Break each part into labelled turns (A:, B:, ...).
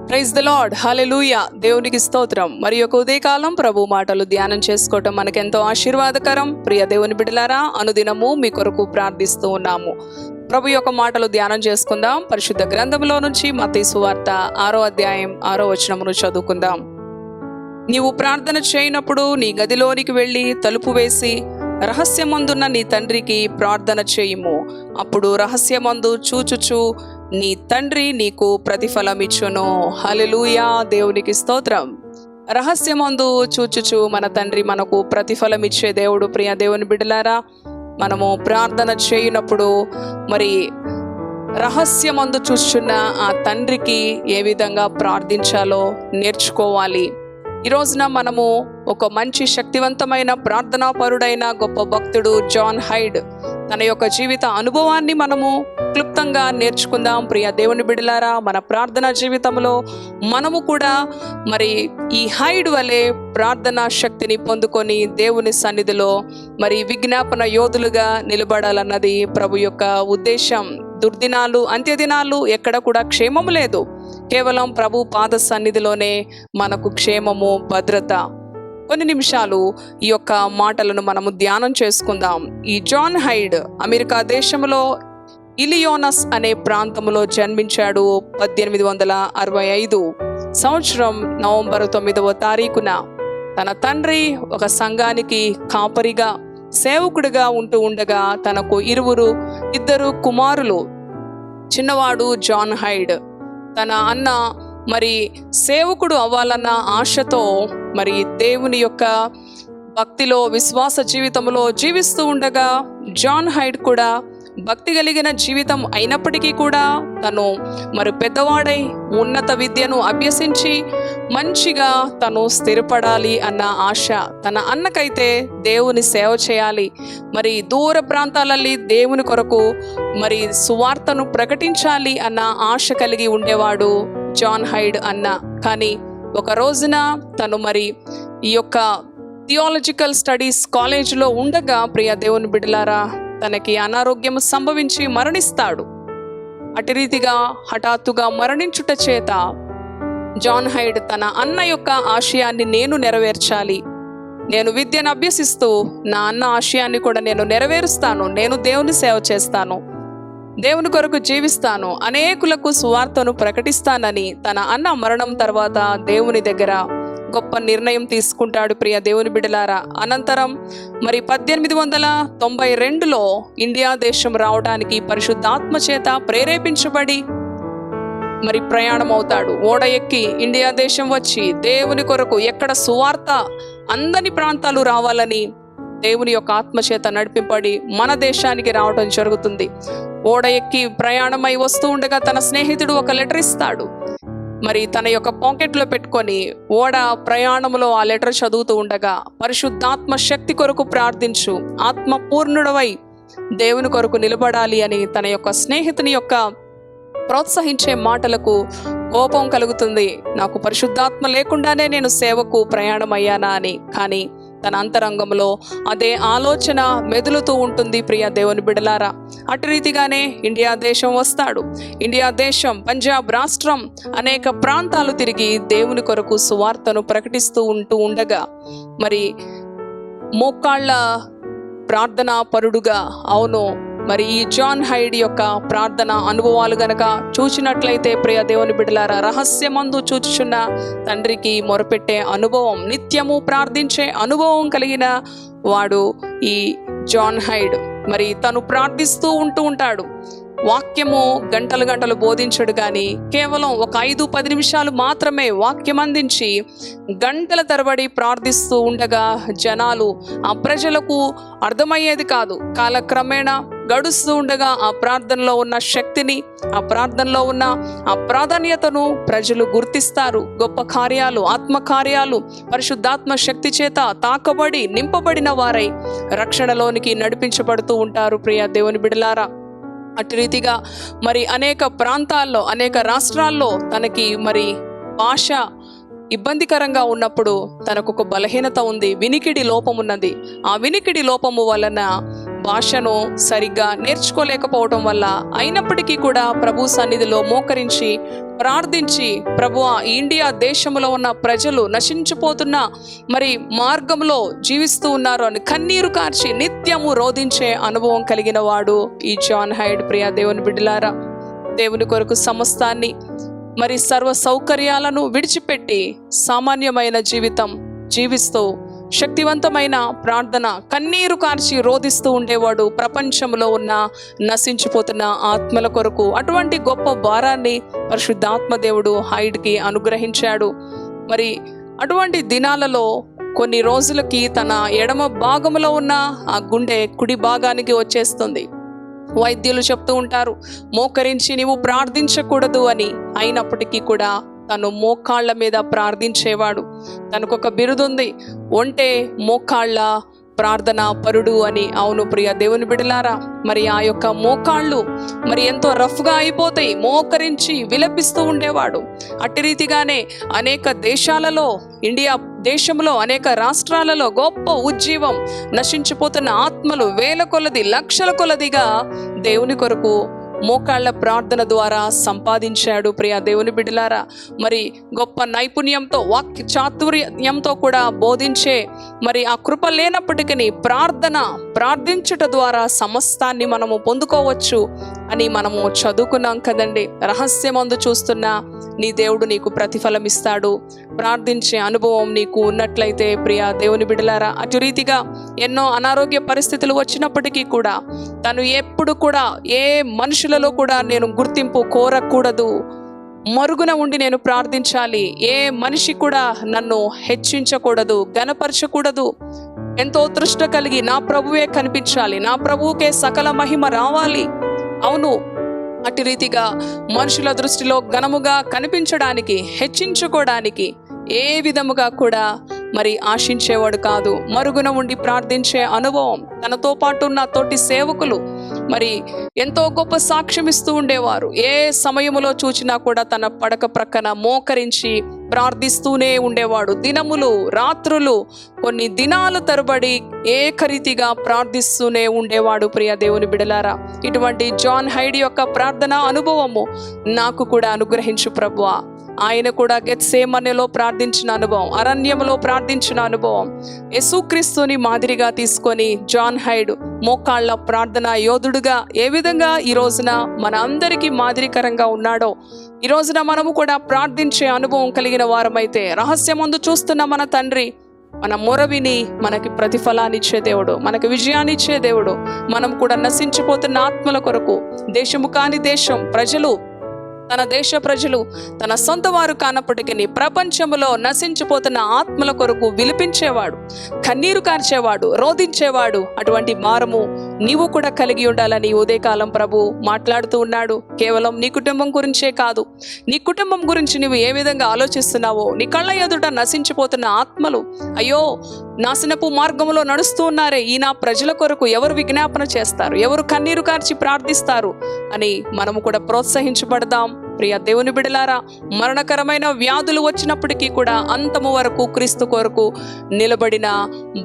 A: Praise the lord, హల్లెలూయా. దేవునికి స్తోత్రం. మరి యొక్క ఉదయకాలం ప్రభు మాటలు ధ్యానం చేసుకోవటం మనకెంతో ఆశీర్వాదకరం. ప్రియ దేవుని బిడ్డలారా, అనుదినము మీ కొరకు ప్రార్థిస్తూ ఉన్నాము. ప్రభు యొక్క మాటలు ధ్యానం చేసుకుందాం. పరిశుద్ధ గ్రంథంలో నుంచి మత్తయి సువార్త 6వ అధ్యాయం 6వ వచనమును చదువుకుందాం. నీవు ప్రార్థన చేయనప్పుడు నీ గదిలోనికి వెళ్ళి తలుపు వేసి రహస్యమందున్న నీ తండ్రికి ప్రార్థన చేయుము. అప్పుడు రహస్యమందు చూచుచు నీ తండ్రి నీకు ప్రతిఫలమిచ్చును. హల్లెలూయా. దేవునికి స్తోత్రం. రహస్యమందు చూచుచు మన తండ్రి మనకు ప్రతిఫలమిచ్చే దేవుడు. ప్రియ దేవుని బిడ్డలారా, మనము ప్రార్థన చేయనప్పుడు మరి రహస్యమందు చూచుచున్న ఆ తండ్రికి ఏ విధంగా ప్రార్థించాలో నేర్చుకోవాలి. ఈ రోజున మనము ఒక మంచి శక్తివంతమైన ప్రార్థనాపరుడైన గొప్ప భక్తుడు జాన్ హైడ్ తన యొక్క జీవిత అనుభవాన్ని మనము క్లుప్తంగా నేర్చుకుందాం. ప్రియ దేవుని బిడ్డలారా, మన ప్రార్థనా జీవితంలో మనము కూడా మరి ఈ హైడ్ వలె ప్రార్థనా శక్తిని పొందుకొని దేవుని సన్నిధిలో మరి విజ్ఞాపన యోధులుగా నిలబడాలన్నది ప్రభు యొక్క ఉద్దేశం. దుర్దినాలు, అంత్యదినాలు ఎక్కడ కూడా క్షేమము లేదు. కేవలం ప్రభు పాద సన్నిధిలోనే మనకు క్షేమము, భద్రత. కొన్ని నిమిషాలు ఈ యొక్క మాటలను మనము ధ్యానం చేసుకుందాం. ఈ జాన్ హైడ్ అమెరికా దేశంలో ఇలియోనస్ అనే ప్రాంతంలో జన్మించాడు. 1865 సంవత్సరం నవంబర్ 9వ తారీఖున తన తండ్రి ఒక సంఘానికి కాపరిగా సేవకుడిగా ఉంటూ ఉండగా తనకు ఇద్దరు కుమారులు. చిన్నవాడు జాన్ హైడ్. తన అన్న మరి సేవకుడు అవ్వాలన్న ఆశతో మరి దేవుని యొక్క భక్తిలో, విశ్వాస జీవితంలో జీవిస్తూ ఉండగా జాన్ హైడ్ కూడా భక్తి కలిగిన జీవితం అయినప్పటికీ కూడా తను మరి పెద్దవాడై ఉన్నత విద్యను అభ్యసించి మంచిగా తను స్థిరపడాలి అన్న ఆశ. తన అన్నకైతే దేవుని సేవ చేయాలి, మరి దూర ప్రాంతాలಲ್ಲಿ దేవుని కొరకు మరి సువార్తను ప్రకటించాలి అన్న ఆశ కలిగి ఉండేవాడు జాన్ హైడ్ అన్న. కానీ ఒక రోజున తను మరి ఈ యొక్క థియాలజికల్ స్టడీస్ కాలేజీలో ఉండగా ప్రియ దేవుని బిడ్డలారా, తనకి అనారోగ్యం సంభవించి మరణిస్తాడు. అటు రీతిగా హఠాత్తుగా మరణించుట చేత జాన్ హైడ్ తన అన్న యొక్క ఆశయాన్ని నేను నెరవేర్చాలి, నేను విద్యను అభ్యసిస్తూ నా అన్న ఆశయాన్ని కూడా నేను నెరవేరుస్తాను, నేను దేవుని సేవ చేస్తాను, దేవుని కొరకు జీవిస్తాను, అనేకులకు సువార్తను ప్రకటిస్తానని తన అన్న మరణం తర్వాత దేవుని దగ్గర గొప్ప నిర్ణయం తీసుకుంటాడు. ప్రియ దేవుని బిడ్డలారా, అనంతరం మరి 1892లో ఇండియా దేశం రావడానికి పరిశుద్ధాత్మ చేత ప్రేరేపించబడి మరి ప్రయాణం అవుతాడు. ఓడ ఎక్కి ఇండియా దేశం వచ్చి దేవుని కొరకు ఎక్కడ సువార్త అందని ప్రాంతాలు రావాలని దేవుని యొక్క ఆత్మచేత నడిపింపబడి మన దేశానికి రావడం జరుగుతుంది. ఓడ ఎక్కి ప్రయాణమై వస్తూ ఉండగా తన స్నేహితుడు ఒక లెటర్ ఇస్తాడు. మరి తన యొక్క పాకెట్లో పెట్టుకొని ఓడ ప్రయాణంలో ఆ లెటర్ చదువుతూ ఉండగా, పరిశుద్ధాత్మ శక్తి కొరకు ప్రార్థించు, ఆత్మ పూర్ణుడవై దేవుని కొరకు నిలబడాలి అని తన యొక్క స్నేహితుని యొక్క ప్రోత్సహించే మాటలకు కోపం కలుగుతుంది. నాకు పరిశుద్ధాత్మ లేకుండానే నేను సేవకు ప్రయాణం అయ్యానా అని. కానీ తన అంతరంగంలో అదే ఆలోచన మెదులుతూ ఉంటుంది. ప్రియ దేవుని బిడ్డలారా, అటు రీతిగానే ఇండియా దేశం వస్తాడు. ఇండియా దేశం, పంజాబ్ రాష్ట్రం, అనేక ప్రాంతాలు తిరిగి దేవుని కొరకు సువార్తను ప్రకటిస్తూ ఉండగా మరి మోకాళ్ళ ప్రార్థనా పరుడుగా, అవును, మరి ఈ జాన్ హైడ్ యొక్క ప్రార్థన అనుభవాలు గనక చూచినట్లయితే ప్రియ దేవుని బిడ్డలారా, రహస్యమందు చూచుచున్న తండ్రికి మొరపెట్టే అనుభవం, నిత్యము ప్రార్థించే అనుభవం కలిగిన వాడు ఈ జాన్ హైడ్. మరి తను ప్రార్థిస్తూ ఉంటాడు. వాక్యము గంటలు బోధించడు కానీ కేవలం ఒక 5-10 నిమిషాలు మాత్రమే వాక్యం అందించి గంటల తరబడి ప్రార్థిస్తూ ఉండగా జనాలు, ఆ ప్రజలకు అర్థమయ్యేది కాదు. కాలక్రమేణా గడుస్తూ ఉండగా ఆ ప్రార్థనలో ఉన్న శక్తిని, ఆ ప్రార్థనలో ఉన్న ఆ ప్రాధాన్యతను ప్రజలు గుర్తిస్తారు. గొప్ప కార్యాలు, ఆత్మకార్యాలు పరిశుద్ధాత్మ శక్తి చేత తాకబడి నింపబడిన వారై రక్షణలోనికి నడిపించబడుతూ ఉంటారు. ప్రియ దేవుని బిడ్డలారా, అటు రీతిగా మరి అనేక ప్రాంతాల్లో, అనేక రాష్ట్రాల్లో తనకి మరి భాష ఇబ్బందికరంగా ఉన్నప్పుడు తనకు ఒక బలహీనత ఉంది, వినికిడి లోపం ఉన్నది. ఆ వినికిడి లోపము వలన భాషను సరిగ్గా నేర్చుకోలేకపోవటం వల్ల అయినప్పటికీ కూడా ప్రభు సన్నిధిలో మోకరించి ప్రార్థించి, ప్రభువా ఈ ఇండియా దేశంలో ఉన్న ప్రజలు నశించిపోతున్న మరి మార్గంలో జీవిస్తూ ఉన్నారు అని కన్నీరు కార్చి నిత్యము రోధించే అనుభవం కలిగిన వాడు ఈ జాన్ హైడ్. ప్రియ దేవుని బిడ్డలారా, దేవుని కొరకు సమస్తాన్ని మరి సర్వ సౌకర్యాలను విడిచిపెట్టి సామాన్యమైన జీవితం జీవిస్తూ శక్తివంతమైన ప్రార్థన కన్నీరు కార్చి రోధిస్తూ ఉండేవాడు ప్రపంచంలో ఉన్న నశించిపోతున్న ఆత్మల కొరకు. అటువంటి గొప్ప భారాన్ని పరిశుద్ధాత్మ దేవుడు హైడ్కి అనుగ్రహించాడు. మరి అటువంటి దినాలలో కొన్ని రోజులకి తన ఎడమ భాగంలో ఉన్న ఆ గుండె కుడి భాగానికి వచ్చేస్తుంది. వైద్యులు చెప్తూ ఉంటారు, మోకరించి నీవు ప్రార్థించకూడదు అని. అయినప్పటికీ కూడా తను మోకాళ్ళ మీద ప్రార్థించేవాడు. తనకొక బిరుదుంది, ఒంటే మోకాళ్ళ ప్రార్థనా పరుడు అని. అవును ప్రియ దేవుని బిడ్డలారా, మరి ఆ యొక్క మోకాళ్ళు మరి ఎంతో రఫ్గా అయిపోతాయి. మోకరించి విలపిస్తూ ఉండేవాడు. అట్టి రీతిగానే అనేక దేశాలలో, ఇండియా దేశంలో అనేక రాష్ట్రాలలో గొప్ప ఉజ్జీవం, నశించిపోతున్న ఆత్మలు వేల కొలది లక్షల కొలదిగా దేవుని కొరకు మోకాళ్ళ ప్రార్థన ద్వారా సంపాదించాడు. ప్రియ దేవుని బిడ్డలారా, మరి గొప్ప నైపుణ్యంతో వాక్య చాతుర్యంతో కూడా బోధించే మరి ఆ కృప లేనప్పటికీ ప్రార్థించుట ద్వారా సమస్తాన్ని మనము పొందుకోవచ్చు అని మనము చదువుకున్నాం కదండి. రహస్యమందు చూస్తున్న నీ దేవుడు నీకు ప్రతిఫలం ఇస్తాడు. ప్రార్థించే అనుభవం నీకు ఉన్నట్లయితే ప్రియ దేవుని బిడ్డలారా, అటు రీతిగా ఎన్నో అనారోగ్య పరిస్థితులు వచ్చినప్పటికీ కూడా తను ఎప్పుడు కూడా ఏ మనుషులలో కూడా నేను గుర్తింపు కోరకూడదు, మరుగున ఉండి నేను ప్రార్థించాలి, ఏ మనిషి కూడా నన్ను హెచ్చించకూడదు, గణపరచకూడదు, ఎంతో తృష్ట కలిగి నా ప్రభువే కనిపించాలి, నా ప్రభువుకే సకల మహిమ రావాలి. అవును, అటు రీతిగా మనుషుల దృష్టిలో ఘనముగా కనిపించడానికి, హెచ్చించుకోవడానికి ఏ విధముగా కూడా మరి ఆశించేవాడు కాదు. మరుగున ఉండి ప్రార్థించే అనుభవం. తనతో పాటు ఉన్న తోటి సేవకులు మరి ఎంతో గొప్ప సాక్ష్యం ఇస్తూ ఉండేవారు. ఏ సమయములో చూచినా కూడా తన పడక ప్రక్కన మోకరించి ప్రార్థిస్తూనే ఉండేవాడు. దినములు రాత్రులు కొన్ని దినాల తరబడి ఏకరీతిగా ప్రార్థిస్తూనే ఉండేవాడు. ప్రియ దేవుని బిడలారా, ఇటువంటి జాన్ హైడ్ యొక్క ప్రార్థన అనుభవము నాకు కూడా అనుగ్రహించు ప్రభువా. ఆయన కూడా గెత్సేమనెలో ప్రార్థించిన అనుభవం, అరణ్యంలో ప్రార్థించిన అనుభవం, యేసుక్రీస్తుని మాదిరిగా తీసుకొని జాన్ హైడ్ మోకాళ్ళ ప్రార్థన యోధుడుగా ఏ విధంగా ఈ రోజున మన అందరికీ మాదిరికరంగా ఉన్నాడో, ఈ రోజున మనము కూడా ప్రార్థించే అనుభవం కలిగిన వారమైతే రహస్యమందు చూస్తున్న మన తండ్రి మన మొరవిని మనకి ప్రతిఫలాన్నిచ్చే దేవుడు, మనకి విజయాన్నిచ్చే దేవుడు. మనం కూడా నశించిపోతున్న ఆత్మల కొరకు, దేశము కాని దేశం ప్రజలు, తన దేశ ప్రజలు తన సొంత వారు కానప్పటికీ ప్రపంచంలో నశించిపోతున్న ఆత్మల కొరకు విలిపించేవాడు, కన్నీరు కార్చేవాడు, రోధించేవాడు. అటువంటి భారము నీవు కూడా కలిగి ఉండాలని ఉదయకాలం ప్రభు మాట్లాడుతూ ఉన్నాడు. కేవలం నీ కుటుంబం గురించే కాదు, నీ కుటుంబం గురించి నువ్వు ఏ విధంగా ఆలోచిస్తున్నావో, నీ కళ్ళ ఎదుట నశించిపోతున్న ఆత్మలు, అయ్యో నాశనపు మార్గంలో నడుస్తూ ఉన్నారే, ఈ నా ప్రజల కొరకు ఎవరు విజ్ఞాపన చేస్తారు, ఎవరు కన్నీరు కార్చి ప్రార్థిస్తారు అని మనము కూడా ప్రోత్సహించబడదాం. ప్రియ దేవుని బిడలారా, మరణకరమైన వ్యాధులు వచ్చినప్పటికీ కూడా అంతము వరకు క్రీస్తు కొరకు నిలబడిన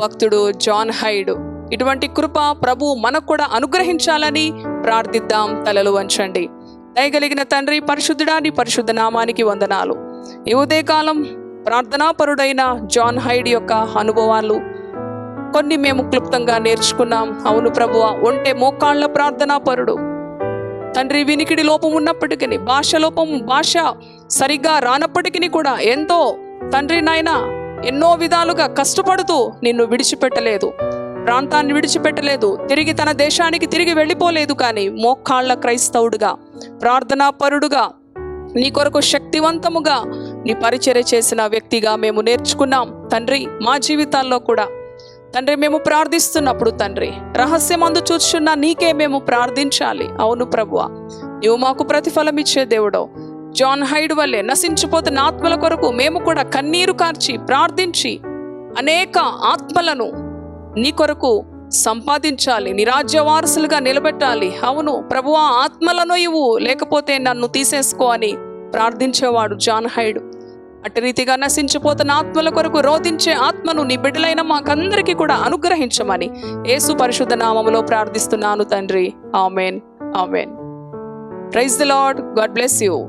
A: భక్తుడు జాన్ హైడ్. ఇటువంటి కృప ప్రభు మనకు కూడా అనుగ్రహించాలని ప్రార్థిద్దాం. తలలు వంచండి. దయగలిగిన తండ్రి, పరిశుద్ధుడా, నీ పరిశుద్ధ నామానికి వందనాలు. ఈ ఉదయకాలం ప్రార్థనాపరుడైన జాన్ హైడ్ యొక్క అనుభవాలు కొన్ని మేము క్లుప్తంగా నేర్చుకున్నాం. అవును ప్రభువా, ఒంటె మోకాళ్ళ ప్రార్థనాపరుడు తండ్రి. వినికిడి లోపం ఉన్నప్పటికీ, భాష సరిగ్గా రానప్పటికీ కూడా ఎంతో తండ్రి నాయన ఎన్నో విధాలుగా కష్టపడుతూ నిన్ను విడిచిపెట్టలేదు, ప్రాంతాన్ని విడిచిపెట్టలేదు, తిరిగి తన దేశానికి తిరిగి వెళ్ళిపోలేదు. కానీ మోకాళ్ళ క్రైస్తవుడుగా, ప్రార్థనాపరుడుగా, నీ కొరకు శక్తివంతముగా నీ పరిచర్య చేసిన వ్యక్తిగా మేము నేర్చుకున్నాం. తండ్రి, మా జీవితాల్లో కూడా తండ్రి మేము ప్రార్థిస్తున్నప్పుడు తండ్రి రహస్యమందు చూచున్న నీకే మేము ప్రార్థించాలి. అవును ప్రభువా, నీవు మాకు ప్రతిఫలం ఇచ్చే దేవుడో. జాన్ హైడ్ వల్లే నశించిపోతున్న ఆత్మల కొరకు మేము కూడా కన్నీరు కార్చి ప్రార్థించి అనేక ఆత్మలను నీ కొరకు సంపాదించాలి, నీ రాజ్య వారసులుగా నిలబెట్టాలి. అవును ప్రభువా, ఆత్మలను ఇవ్వు, లేకపోతే నన్ను తీసేసుకో అని ప్రార్థించేవాడు జాన్ హైడ్. అట్టి రీతిగా నశించిపోతున్న ఆత్మల కొరకు రోధించే ఆత్మను నీ బిడ్డలైన మాకందరికీ కూడా అనుగ్రహించమని యేసు పరిశుద్ధ నామములో ప్రార్థిస్తున్నాను తండ్రి. Amen. Amen. Praise the Lord. God bless you.